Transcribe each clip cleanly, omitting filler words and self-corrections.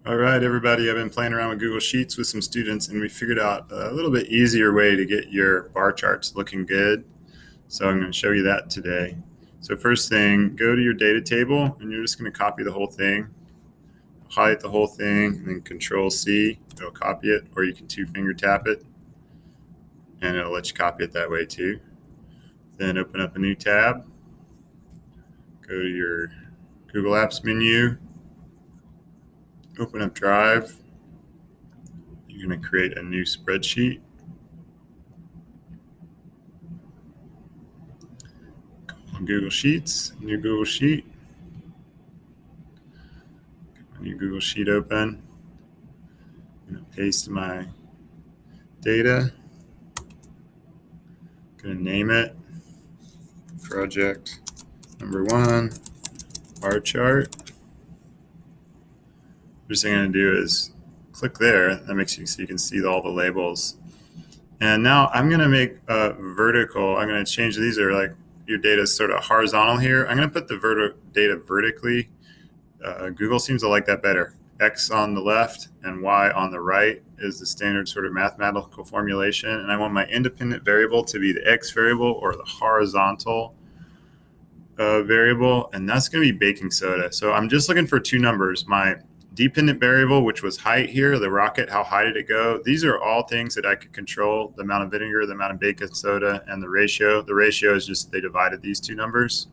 All right, everybody, I've been playing around with Google Sheets with some students, and we figured out a little bit easier way to get your bar charts looking good. So I'm going to show you that today. So first thing, go to your data table, and you're just going to copy the whole thing, highlight the whole thing, and then Control C, it'll copy it, or you can two-finger tap it, and it'll let you copy it that way too. Then open up a new tab, go to your Google Apps menu, open up Drive. You're going to create a new spreadsheet. On Google Sheets, new Google Sheet. Get my new Google Sheet open. I'm going to paste my data. I'm going to name it project number 1 bar chart. First thing I'm going to do is click there. That makes you so you can see all the labels. And now I'm going to make a vertical. I'm going to change these are like your data is sort of horizontal here. I'm going to put the data vertically. Google seems to like that better. X on the left and Y on the right is the standard sort of mathematical formulation. And I want my independent variable to be the X variable or the horizontal variable. And that's going to be baking soda. So I'm just looking for two numbers. My dependent variable, which was height here, the rocket, how high did it go? These are all things that I could control: the amount of vinegar, the amount of baking soda, and the ratio. The ratio is just they divided these two numbers.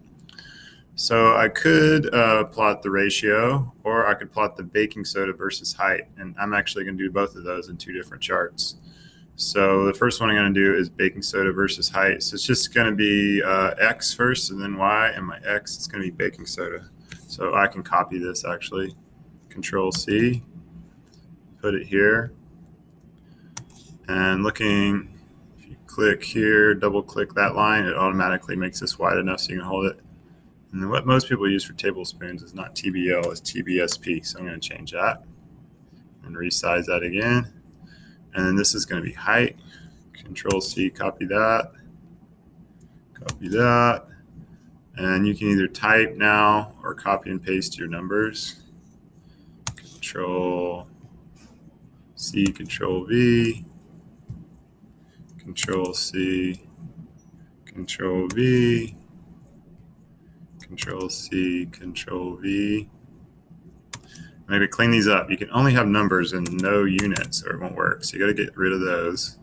So I could plot the ratio, or I could plot the baking soda versus height. And I'm actually going to do both of those in two different charts. So the first one I'm going to do is baking soda versus height. So it's just going to be X first and then Y, and my X is going to be baking soda. So I can copy this actually. Control C, put it here. And looking, if you click here, double click that line, it automatically makes this wide enough so you can hold it. And then what most people use for tablespoons is not TBL, it's TBSP. So I'm going to change that and resize that again. And then this is going to be height. Control C, copy that. Copy that. And you can either type now or copy and paste your numbers. Control C, Control V. Control C, Control V. Control C, Control V. Maybe clean these up. You can only have numbers and no units or it won't work. So you got to get rid of those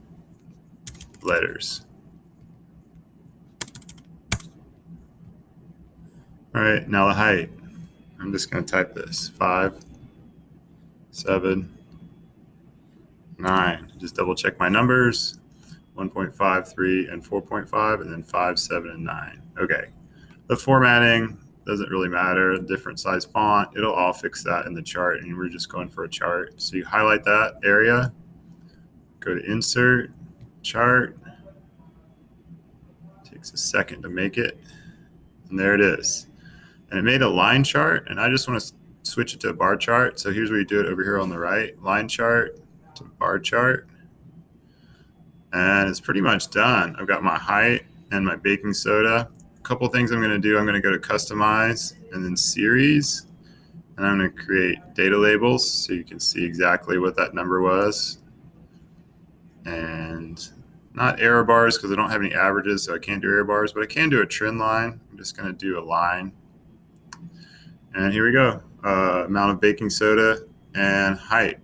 letters. All right, now the height. I'm just going to type this: 5, 7, 9. Just double check my numbers: 1.5, 3, and 4.5, and then 5, 7, and 9. Okay. The formatting doesn't really matter. Different size font, it'll all fix that in the chart, and we're just going for a chart. So you highlight that area, go to Insert, Chart. Takes a second to make it, and there it is. And it made a line chart, and I just want to switch it to a bar chart. So here's where you do it over here on the right: line chart to bar chart. And it's pretty much done. I've got my height and my baking soda. A couple things I'm going to do: I'm going to go to Customize and then Series, and I'm going to create data labels so you can see exactly what that number was. And not error bars because I don't have any averages, so I can't do error bars, but I can do a trend line. I'm just going to do a line. And here we go. Amount of baking soda and height.